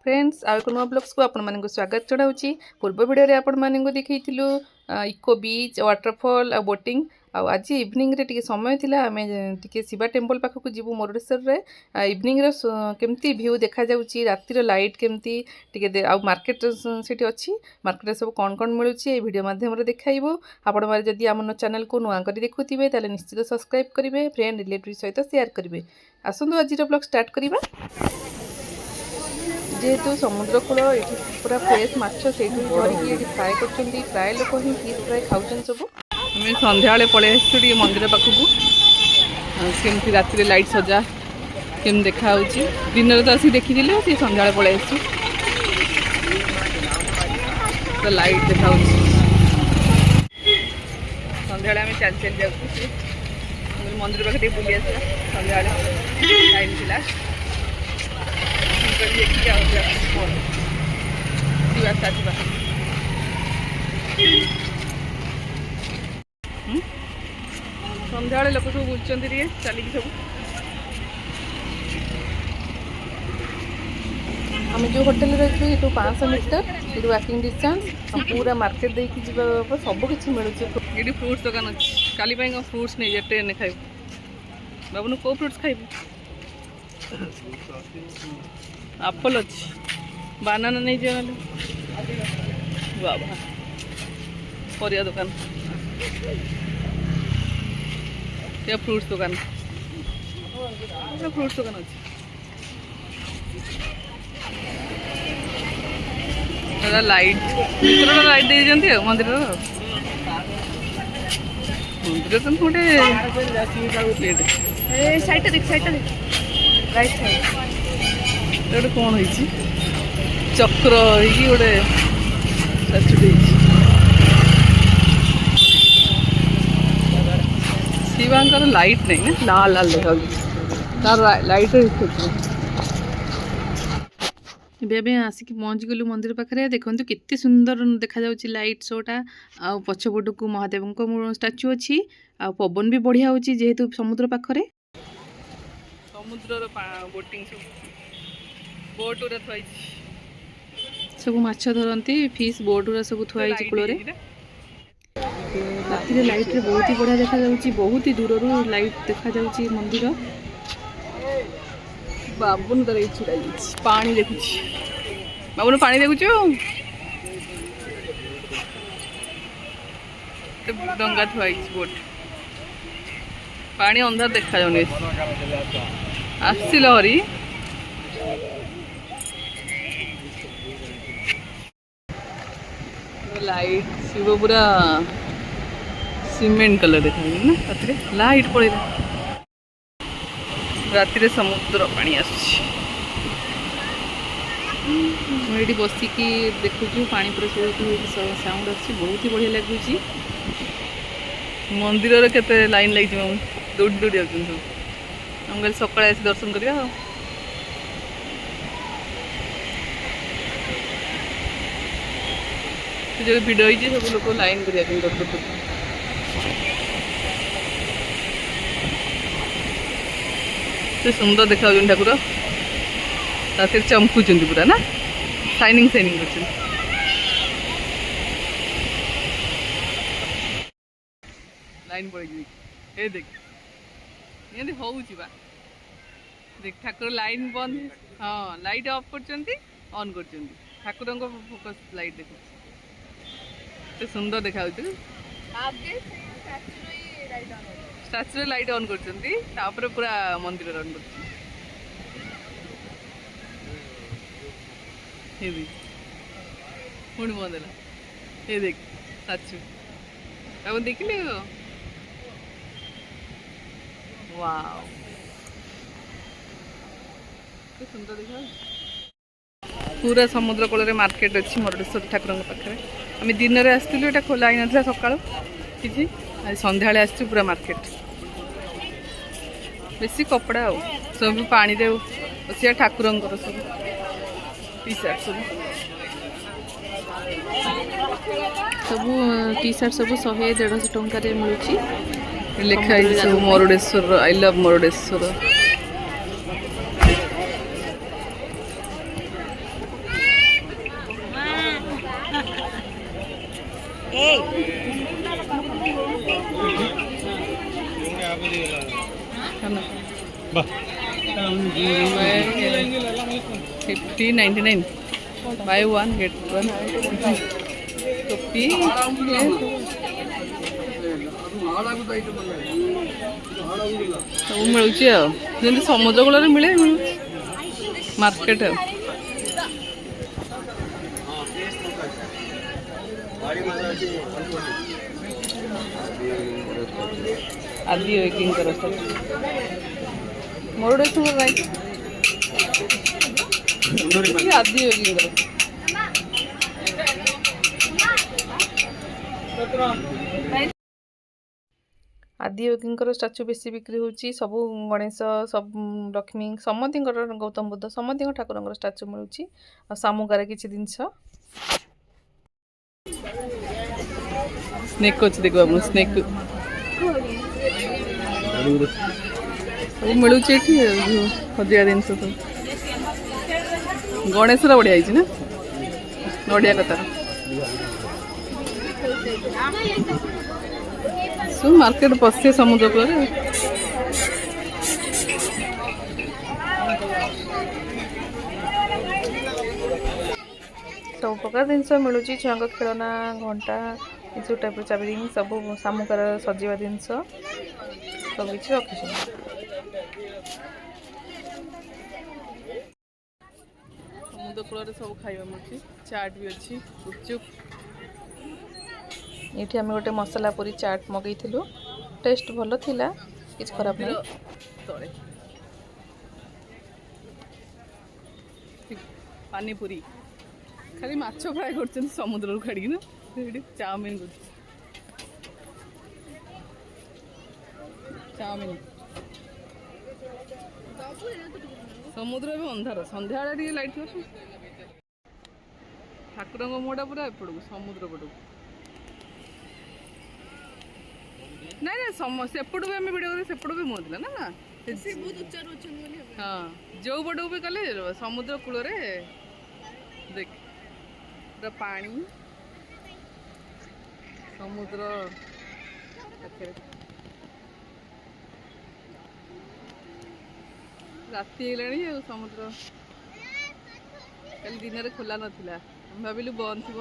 Friends आउ एक नुआ ब्लॉग्स को आपण मानक स्वागत चढ़ाऊँगी। पूर्व वीडियो रे आपण मानक देखैथिलु इको बीच वाटरफॉल आ बोटिंग। आज इवनिंग रे टिके समय थिला आमे टिके शिवा टेम्पल पाखक जीवु मुरुडेश्वर रे। इवनिंग रे केमती व्यू देखा जाउची, राती रो लाइट केमती टिके आ मार्केट सेठी अछि। मार्केट रे सब कोन कोन मिलुची ए वीडियो माध्यम रे देखाइबो। आपण मारे जदी हमन चैनल को नुआ करी देखुथिबे ताले निश्चित सब्सक्राइब करिवे, फ्रेंड रिलेटिव सहित शेयर करिवे। आसंतु आज रो ब्लॉग स्टार्ट करिबा। जेहेतु समुद्र कूल ये पूरा फ्रेश माछ से धरिकी फ्राए कर प्राय लोक ही फिश फ्राए खाऊन सब। आम सन्ध्या पलि आसो मंदिर पाखक केमती राति लाइट सजा केम देखा दिन तो आसिक देखी सी सन्ध्या पलि आस लाइट देखा सन्ध्या आम चल चल जाऊँ मंदिर पाखे बुली आसा सन्ध्या टाइम थी सन्ध्या लोक सब बुलूं चलिए सब। आम जो होटेल रही ये 500 मीटर ये वाकिंग डिस्टेंस पूरा मार्केट देखिए जी सबकि मिलूँ। ये फ्रुट्स दुकान अच्छी काली फ्रुट्स नहीं जा ट्रेन खाइब बाबू कौ फ्रुट्स खाइबू? एप्पल अच्छी बानाना नहीं जाए बाबा परिया दुकान या फ्रूट्स दुकान फ्रूट्स दुकान अच्छी लाइट लाइट दे मंदिर मंदिर तो गोटे साइड देख राइट साइड कौन है चक्र गोटे शिवांकर लाइट नहीं ना लाल लाल देखा तार लाइट ए आसिक पहुँच गलु मंदिर पाखे देखो केते सुंदर देखा जाउची लाइट शोटा आ पछपट को महादेव स्टाच्यू अच्छी आ पवन भी बढ़िया होची जेहेतु समुद्र पाखरे समुद्र बोटिंग बोट उरा थई सब माछ धरती फिश बोट उरा सब थुआई कूल राति लाइट रे बहुत ही बढ़िया देखा जाउची बहुत ही दूर रू लाइट देखा जाउची मंदिर। बाबुन तर छुड़ा पानी देखुची बाबुन पानी देखुचु डंगा थुआई बोट पानी अंधार देखा जाउनी आसी लहरी लाइट शिव पूरा सीमेंट कलर देखा ना राति लाइट पड़ेगा राति समुद्र पानी आसुची मुझे बसिकी देखुचु पानी पूरा साउंड आसी बहुत ही बढ़िया लगुच मंदिर केते लाइन लगी दौड़ी दौड़ी आउछन सब हम सकाଳେ आसी दर्शन करिया। जो भिड़ होती सब लोग लाइन कर सुंदर देखा ठाकुर राति चमकुंट पूरा ना शाइनिंग शाइनिंग कर लाइन पड़े देख ये हूँ देख ठाकुर लाइन बंद हाँ लाइट ऑफ कर ऑन कर ठाकुर फोकस लाइट देख सुंदर देखा स्टाच्यू लाइट ऑन कर पूरा मंदिर ऑन कर पुणी बंद है ये देख स्टाच्यू अब देख ले वाव सुंदर देखा पूरा समुद्र कूल मार्केट अच्छी मुरुडेश्वर ठाकुर पाखे आम दिन में आसलु ये खोला ही ना सका कि सन्ध्या आस पूरा मार्केट बेसी कपड़ा सब पानी बसिया ठाकुर सब टी सार्ट सब टी सार्ट सब 100-150 टंका मिलूँ लिखाई सब Murudeshwar I love Murudeshwar $50.99 buy one get one टोपी सब मिलूँ समुद्र कूल मिले मार्केट आदि मुरुडेश्वर राइट आदि आदियोगी स्टाच्यू बेसी बिक्री होची सब गणेश सब लक्ष्मी समती गौतम बुद्ध समती ठाकुर स्टाच्यू मिलूँ सामुगार किसी जिनस स्नेक अच्छे देख स्नेक सब मिलूँ हजिया जिन सब गणेश बढ़िया ना नड़िया कतार सब मार्केट पशे समुद्र कूल सब प्रकार जिनस मिलूँ छुआ खेलना घंटा ये टाइप चाबी सब सामुकार सजीवा जिनस सब किसी रखी समुद्र कूल सब खाଇବା मिलूँ चाट भी अच्छी गुपचुप ये आम गोटे मसला पूरी चाट मगेलु टेस्ट भल थिला किछ खराब नहीं पानी पूरी खाली माछ फ्राए कर समुद्र खाड़ी ना चाउमिन चाउमिन समुद्र भी अंधार संध्या लाइट ठाकुर मुहटा पूरा एपड़ू समुद्र पटू ना ना सेपटू भी आम भिडियो सेपटू भी मुहला ना हाँ जो पटू भी कले समुद्र कूल देख पूरा पानी समुद्र राति है समुद्र कल दिन में खोला नाला भाविलु बंद थी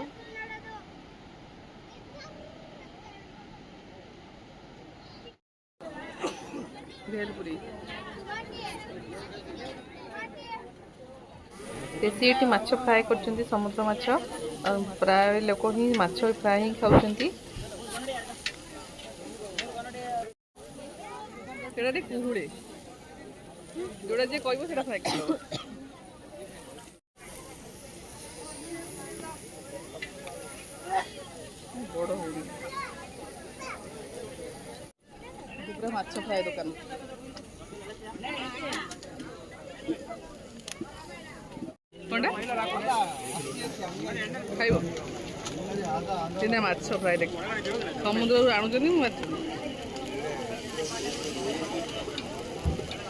भेलपुरी बेसी ये माछ फ्राए कर समुद्र माछ प्राय लोक ही माछ फ्राए ही खाऊँ कुहुड़े जोड़ा जे कह फ्राए कर बड़ हो पूरा माछ फ्राए दुकान कौनटा खाइब दिने माछ फ्राए देख समुद्र आणुचंदी माछ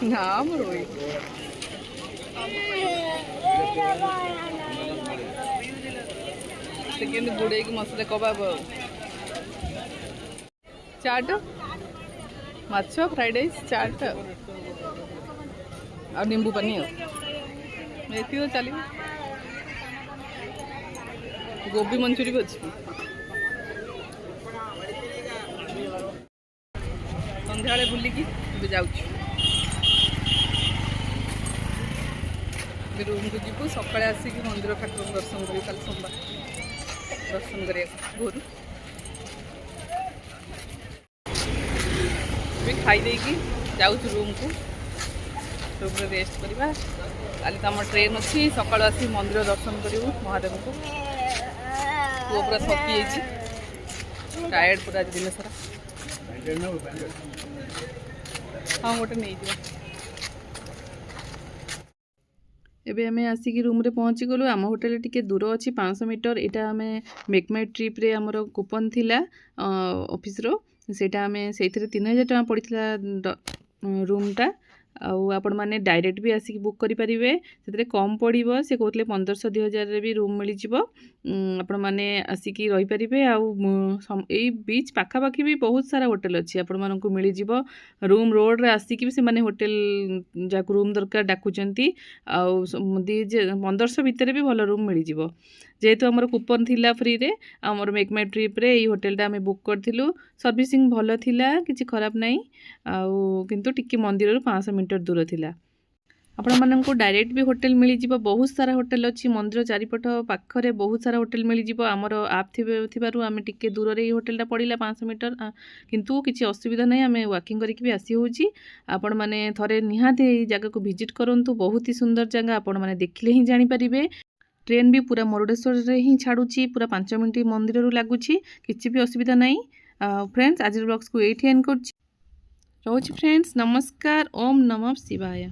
ना मोर रोई सेकेंड बुड़े की मसले कबाब चाट माछ फ्राइड राइस चाट और नींबू पानी ये तो चलो गोभी मंचूरी भी अच्छी संध्या बुलिकी जाऊँ रूम को जीवु सका आसिक मंदिर ठाकुर दर्शन करूँ कल सोमवार दर्शन कर भोर खाई जाऊँ रूम को रूम रे रेस्ट करवा काली तो आम ट्रेन अच्छी सका आसी मंदिर दर्शन करूँ महादेव को पुओ पूरा थकी टायर्ड पूरा दिन सारा हाँ गोटे नहीं एबे आम आसिक रूम रे पहुँची गलु आम होटेल टिके दूर अच्छी 500 मीटर यहाँ आम मेक माई ट्रिप रे आमर कूपन थिला ऑफिस रो सेटा आम से 3000 टका पड़ता रूमटा आपण मैंने डायरेक्ट भी आसिक बुक करें से कम पड़ो से कहते 1500-2000 भी रूम मिल आपण मैंने आसिक रहीपर आई बीच पाखापाखि भी बहुत सारा होटेल अच्छी आपण मानक मिल रूम रोड रे आसिक भी से होटेल जहाँ रूम दरकार डाकुचंती 1500 भितर भी भल रूम मिल जेहेतु आमर कूपन थिला फ्री रे आमर मेक माई ट्रिप रे होटेलटा आम बुक करूँ सर्विसिंग भल थिला किसी खराब नहीं किंतु टिके मंदिर 500 मीटर दूर थिला आपण मानक डायरेक्ट भी होटेल मिल बहुत सारा होटेल अच्छी मंदिर चारिपट पाखरे बहुत सारा होटेल मिल आमर आप थी आम टिके दूर रे होटेलटा पड़ा 500 मीटर किंतु किसी असुविधा नहीं आम वाकिंग करके आसी होची आपण माने थरे निहाती जगह को विजिट करंतु बहुत ही सुंदर जगह आपण माने देखले ही जानि परिबे ट्रेन भी पूरा मुरुडेश्वर रे ही छाड़ुची पूरा 5 मिनट मंदिर रू लागुची किसी भी असुविधा नहीं फ्रेंड्स आज ब्लॉग्स को एठी एंड करछि रोची फ्रेंड्स नमस्कार ओम नमः शिवाय।